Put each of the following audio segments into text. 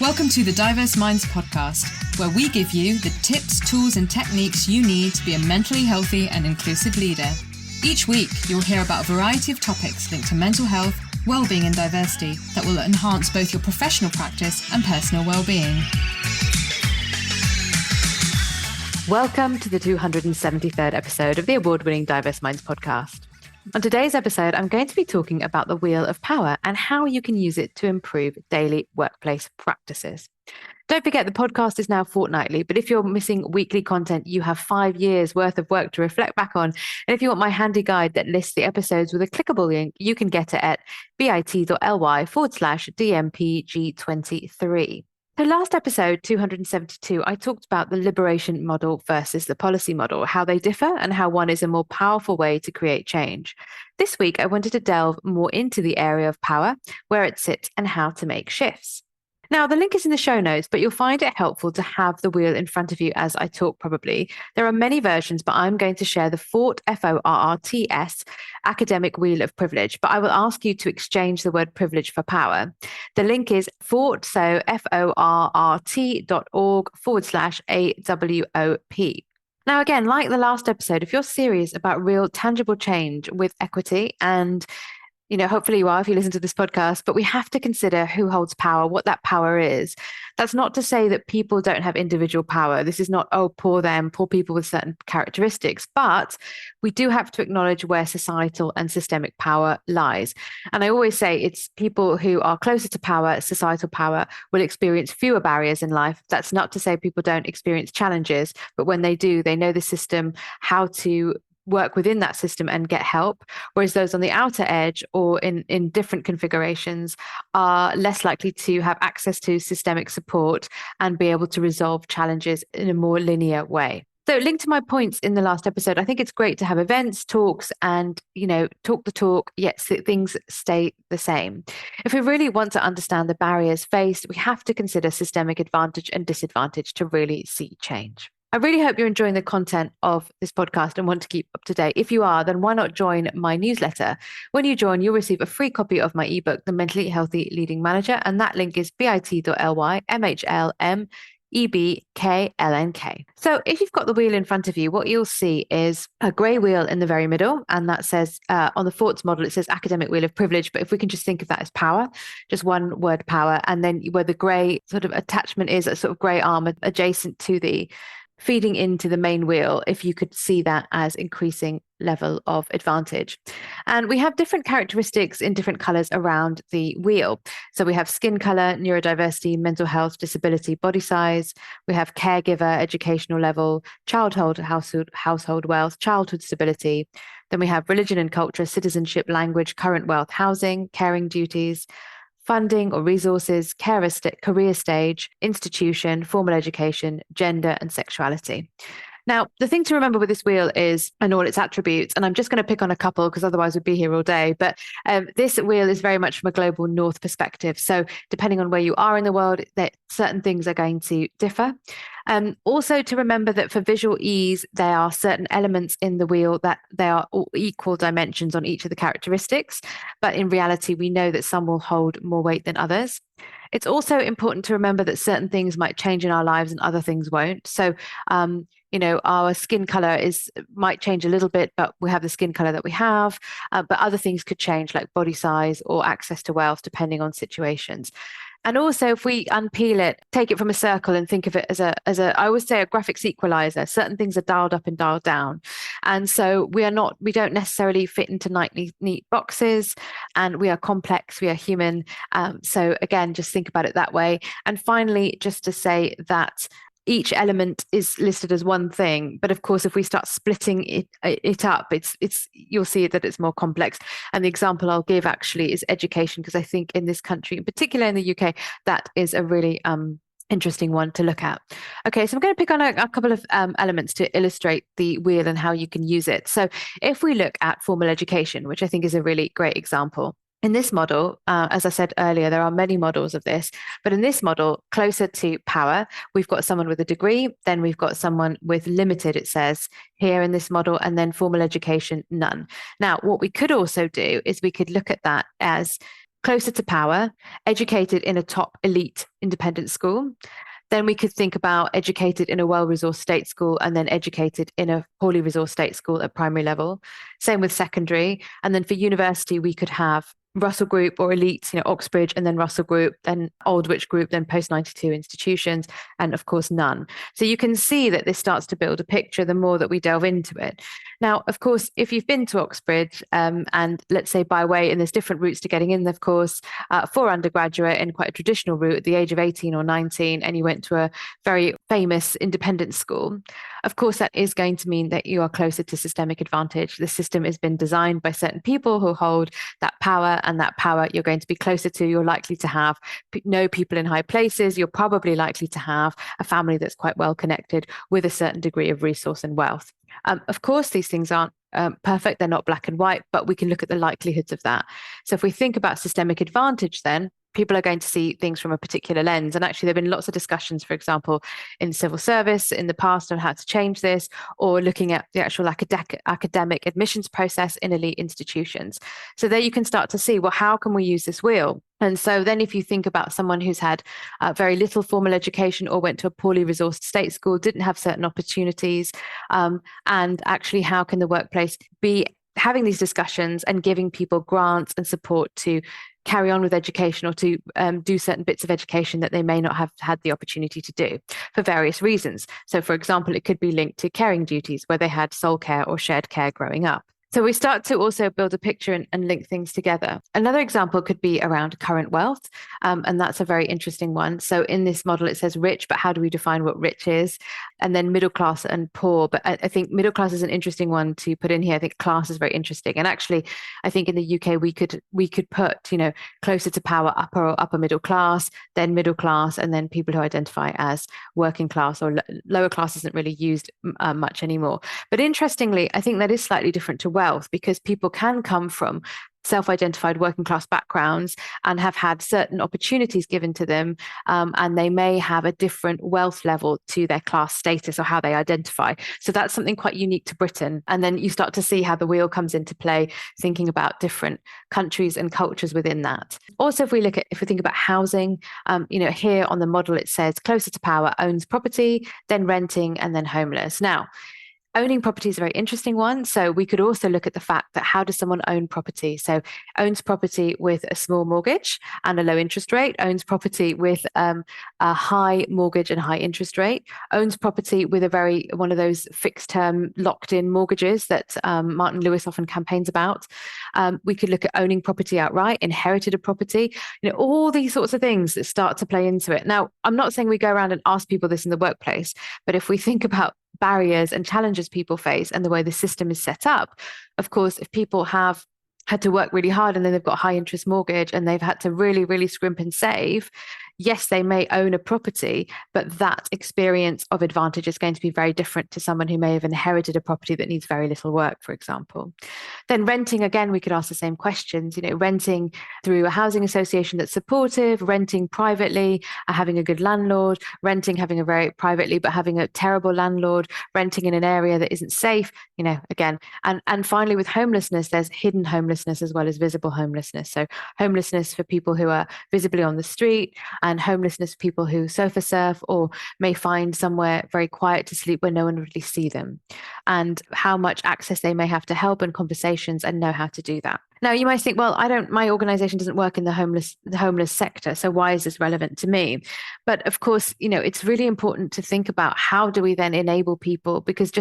Welcome to the Diverse Minds podcast, where we give you the tips, tools, and techniques you need to be a mentally healthy and inclusive leader. Each week, you'll hear about a variety of topics linked to mental health, well-being, and diversity that will enhance both your professional practice and personal well-being. Welcome to the 273rd episode of the award-winning Diverse Minds podcast. On today's episode, I'm going to be talking about the wheel of power and how you can use it to improve daily workplace practices. Don't forget, the podcast is now fortnightly, but if you're missing weekly content, you have 5 years worth of work to reflect back on. And if you want my handy guide that lists the episodes with a clickable link, you can get it at bit.ly/DMPG23. So last episode, 272, I talked about the liberation model versus the policy model, how they differ and how one is a more powerful way to create change. This week, I wanted to delve more into the area of power, where it sits and how to make shifts. Now, the link is in the show notes, but you'll find it helpful to have the wheel in front of you as I talk probably. There are many versions, but I'm going to share the Fort, F-O-R-R-T-S, academic wheel of privilege, but I will ask you to exchange the word privilege for power. The link is Fort, so FORT.org/AWOP. Now, again, like the last episode, if you're serious about real tangible change with equity and hopefully you are if you listen to this podcast, but we have to consider who holds power, what that power is. That's not to say that people don't have individual power. This is not, poor them, poor people with certain characteristics, but we do have to acknowledge where societal and systemic power lies. And I always say it's people who are closer to power, societal power, will experience fewer barriers in life. That's not to say people don't experience challenges, but when they do, they know the system, how to work within that system and get help, whereas those on the outer edge or in different configurations are less likely to have access to systemic support and be able to resolve challenges in a more linear way. So linked to my points in the last episode, I think it's great to have events, talks, and, talk the talk, yet things stay the same. If we really want to understand the barriers faced, we have to consider systemic advantage and disadvantage to really see change. I really hope you're enjoying the content of this podcast and want to keep up to date. If you are, then why not join my newsletter? When you join, you'll receive a free copy of my ebook, The Mentally Healthy Leading Manager, and that link is bit.ly/MHLMEBKLNK. So if you've got the wheel in front of you, what you'll see is a grey wheel in the very middle, and that says, on the Fort's model, it says academic wheel of privilege, but if we can just think of that as power, just one word power, and then where the grey sort of attachment is, a sort of grey arm adjacent to the feeding into the main wheel, if you could see that as increasing level of advantage. And we have different characteristics in different colors around the wheel. So we have skin color, neurodiversity, mental health, disability, body size. We have caregiver, educational level, household wealth, childhood stability. Then we have religion and culture, citizenship, language, current wealth, housing, caring duties, funding or resources, career stage, institution, formal education, gender, and sexuality. Now, the thing to remember with this wheel is, and all its attributes, and I'm just going to pick on a couple because otherwise we'd be here all day, but this wheel is very much from a global north perspective. So depending on where you are in the world, that certain things are going to differ. Also to remember that for visual ease, there are certain elements in the wheel that they are all equal dimensions on each of the characteristics, but in reality, we know that some will hold more weight than others. It's also important to remember that certain things might change in our lives and other things won't. So, our skin color might change a little bit, but we have the skin color that we have, but other things could change like body size or access to wealth, depending on situations. And also, if we unpeel it, take it from a circle and think of it as I always say, a graphics equalizer. Certain things are dialed up and dialed down. And so we don't necessarily fit into neat boxes, and we are complex, we are human. So again, just think about it that way. And finally, just to say that each element is listed as one thing, but of course, if we start splitting it up, you'll see that it's more complex. And the example I'll give actually is education, because I think in this country, in particular in the UK, that is a really interesting one to look at. Okay, so I'm going to pick on a couple of elements to illustrate the wheel and how you can use it. So if we look at formal education, which I think is a really great example. In this model, as I said earlier, there are many models of this, but in this model, closer to power, we've got someone with a degree, then we've got someone with limited, it says here in this model, and then formal education, none. Now, what we could also do is we could look at that as closer to power, educated in a top elite independent school. Then we could think about educated in a well-resourced state school and then educated in a poorly resourced state school at primary level. Same with secondary. And then for university, we could have Russell Group or elite, Oxbridge, and then Russell Group, then Aldwych Group, then post 92 institutions, and of course, none. So you can see that this starts to build a picture the more that we delve into it. Now, of course, if you've been to Oxbridge, and let's say by way, and there's different routes to getting in, of course, for undergraduate in quite a traditional route at the age of 18 or 19, and you went to a very famous independent school, of course, that is going to mean that you are closer to systemic advantage. The system has been designed by certain people who hold that power, and that power you're going to be closer to. You're likely to know people in high places. You're probably likely to have a family that's quite well connected with a certain degree of resource and wealth. Of course, these things aren't perfect. They're not black and white, but we can look at the likelihoods of that. So if we think about systemic advantage, then people are going to see things from a particular lens. And actually, there have been lots of discussions, for example, in civil service in the past on how to change this, or looking at the actual academic admissions process in elite institutions. So there you can start to see, well, how can we use this wheel? And so then if you think about someone who's had very little formal education or went to a poorly resourced state school, didn't have certain opportunities, and actually how can the workplace be having these discussions and giving people grants and support to carry on with education, or to do certain bits of education that they may not have had the opportunity to do for various reasons. So for example, it could be linked to caring duties where they had sole care or shared care growing up. So we start to also build a picture and link things together. Another example could be around current wealth, and that's a very interesting one. So in this model, it says rich, but how do we define what rich is? And then middle class and poor. But I think middle class is an interesting one to put in here. I think class is very interesting. And actually, I think in the UK, we could put, closer to power, upper middle class, then middle class, and then people who identify as working class, or lower class isn't really used much anymore. But interestingly, I think that is slightly different to wealth, because people can come from self-identified working class backgrounds and have had certain opportunities given to them, and they may have a different wealth level to their class status or how they identify. So that's something quite unique to Britain. And then you start to see how the wheel comes into play, thinking about different countries and cultures within that. Also, if we think about housing, here on the model it says closer to power, owns property, then renting, and then homeless. Now, owning property is a very interesting one. So we could also look at the fact that how does someone own property? So owns property with a small mortgage and a low interest rate, owns property with a high mortgage and high interest rate, owns property with one of those fixed term locked in mortgages that Martin Lewis often campaigns about. We could look at owning property outright, inherited a property, all these sorts of things that start to play into it. Now, I'm not saying we go around and ask people this in the workplace, but if we think about barriers and challenges people face and the way the system is set up, of course, if people have had to work really hard and then they've got a high interest mortgage and they've had to really, really scrimp and save, yes, they may own a property, but that experience of advantage is going to be very different to someone who may have inherited a property that needs very little work, for example. Then renting, again, we could ask the same questions, renting through a housing association that's supportive, renting privately, having a good landlord, renting, having a very privately, but having a terrible landlord, renting in an area that isn't safe, again. And finally, with homelessness, there's hidden homelessness as well as visible homelessness. So homelessness for people who are visibly on the street, and homelessness for people who sofa surf or may find somewhere very quiet to sleep where no one would really see them, and how much access they may have to help and conversations and know how to do that. Now, you might think, well, my organization doesn't work in the homeless sector, so why is this relevant to me? But of course, it's really important to think about how do we then enable people, because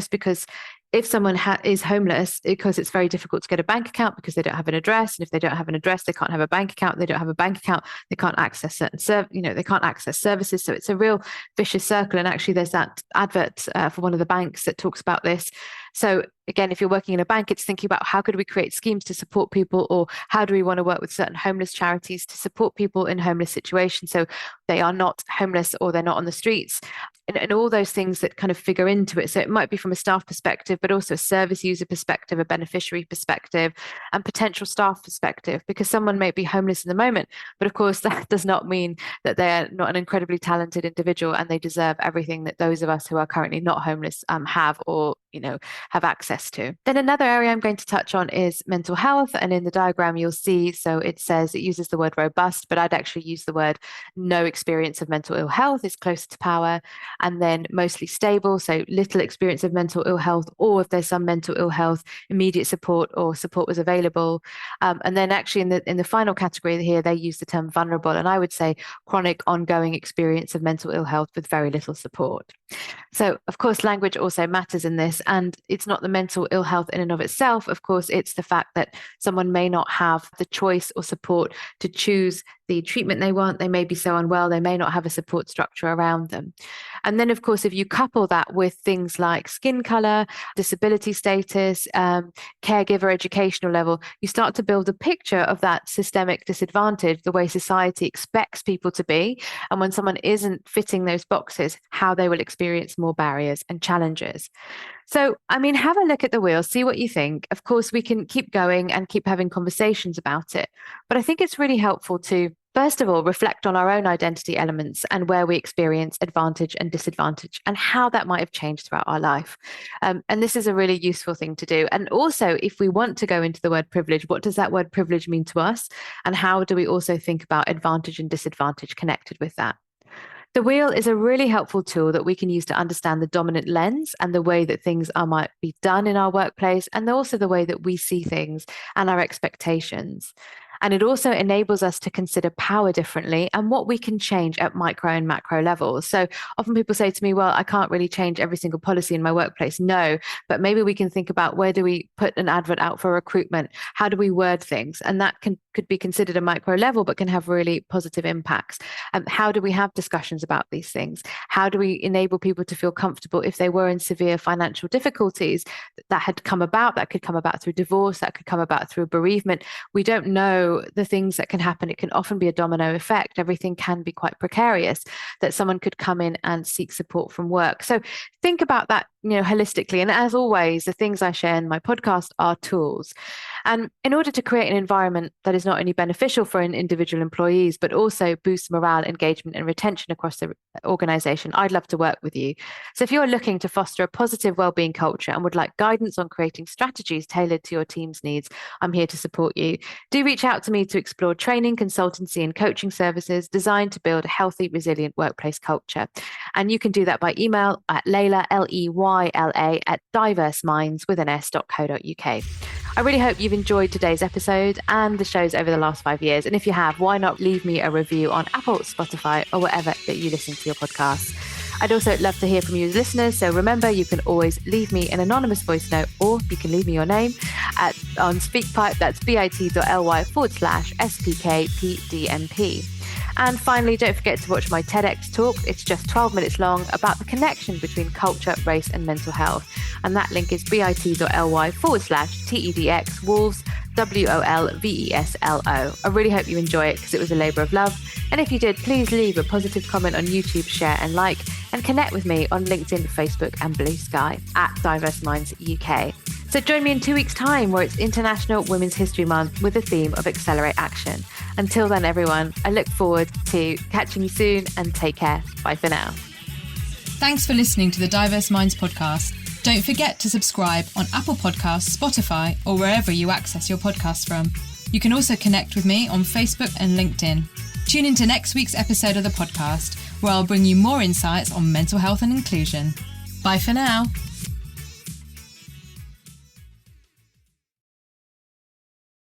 if someone is homeless, because it's very difficult to get a bank account because they don't have an address, and if they don't have an address, they can't have a bank account. They don't have a bank account, they can't access they can't access services. So it's a real vicious circle. And actually, there's that advert for one of the banks that talks about this. So again, if you're working in a bank, it's thinking about how could we create schemes to support people, or how do we want to work with certain homeless charities to support people in homeless situations so they are not homeless or they're not on the streets. and all those things that kind of figure into it. So it might be from a staff perspective, but also a service user perspective, a beneficiary perspective, and potential staff perspective, because someone may be homeless in the moment, but of course that does not mean that they're not an incredibly talented individual and they deserve everything that those of us who are currently not homeless have, or have access to. Then another area I'm going to touch on is mental health, and in the diagram you'll see, so it says, it uses the word robust, but I'd actually use the word no experience of mental ill health is closer to power, and then mostly stable, so little experience of mental ill health, or if there's some mental ill health, immediate support or support was available. And then actually in the final category here, they use the term vulnerable, and I would say chronic ongoing experience of mental ill health with very little support. So, of course, language also matters in this, and it's not the mental ill health in and of itself. Of course, it's the fact that someone may not have the choice or support to choose the treatment they want. They may be so unwell, they may not have a support structure around them. And then, of course, if you couple that with things like skin color, disability status, caregiver educational level, you start to build a picture of that systemic disadvantage, the way society expects people to be. And when someone isn't fitting those boxes, how they will experience more barriers and challenges. So, I mean, have a look at the wheel, see what you think. Of course, we can keep going and keep having conversations about it. But I think it's really helpful to, first of all, reflect on our own identity elements and where we experience advantage and disadvantage and how that might have changed throughout our life. And this is a really useful thing to do. And also, if we want to go into the word privilege, what does that word privilege mean to us? And how do we also think about advantage and disadvantage connected with that? The wheel is a really helpful tool that we can use to understand the dominant lens and the way that things might be done in our workplace, and also the way that we see things and our expectations. And it also enables us to consider power differently and what we can change at micro and macro levels. So often people say to me, well, I can't really change every single policy in my workplace. No, but maybe we can think about, where do we put an advert out for recruitment? How do we word things? And that could be considered a micro level, but can have really positive impacts. How do we have discussions about these things? How do we enable people to feel comfortable if they were in severe financial difficulties that could come about through divorce, that could come about through bereavement? We don't know the things that can happen. It can often be a domino effect. Everything can be quite precarious, that someone could come in and seek support from work. So think about that, holistically. And as always, the things I share in my podcast are tools. And in order to create an environment that is not only beneficial for individual employees, but also boosts morale, engagement, and retention across the organization, I'd love to work with you. So if you're looking to foster a positive wellbeing culture and would like guidance on creating strategies tailored to your team's needs, I'm here to support you. Do reach out to me to explore training, consultancy, and coaching services designed to build a healthy, resilient workplace culture. And you can do that by email at Leyla, Leyla, at diverseminds.co.uk. I really hope you've enjoyed today's episode and the shows over the last 5 years. And if you have, why not leave me a review on Apple, Spotify, or wherever that you listen to your podcasts. I'd also love to hear from you as listeners. So remember, you can always leave me an anonymous voice note, or you can leave me your name on SpeakPipe. That's bit.ly/SPKPDMP. And finally, don't forget to watch my TEDx talk. It's just 12 minutes long, about the connection between culture, race, and mental health. And that link is bit.ly/TEDx Wolves, WOLVESLO. I really hope you enjoy it, because it was a labour of love. And if you did, please leave a positive comment on YouTube, share and like, and connect with me on LinkedIn, Facebook, and Blue Sky at Diverse Minds UK. So join me in 2 weeks' time, where it's International Women's History Month, with the theme of Accelerate Action. Until then, everyone, I look forward to catching you soon, and take care. Bye for now. Thanks for listening to the Diverse Minds podcast. Don't forget to subscribe on Apple Podcasts, Spotify, or wherever you access your podcasts from. You can also connect with me on Facebook and LinkedIn. Tune into next week's episode of the podcast, where I'll bring you more insights on mental health and inclusion. Bye for now.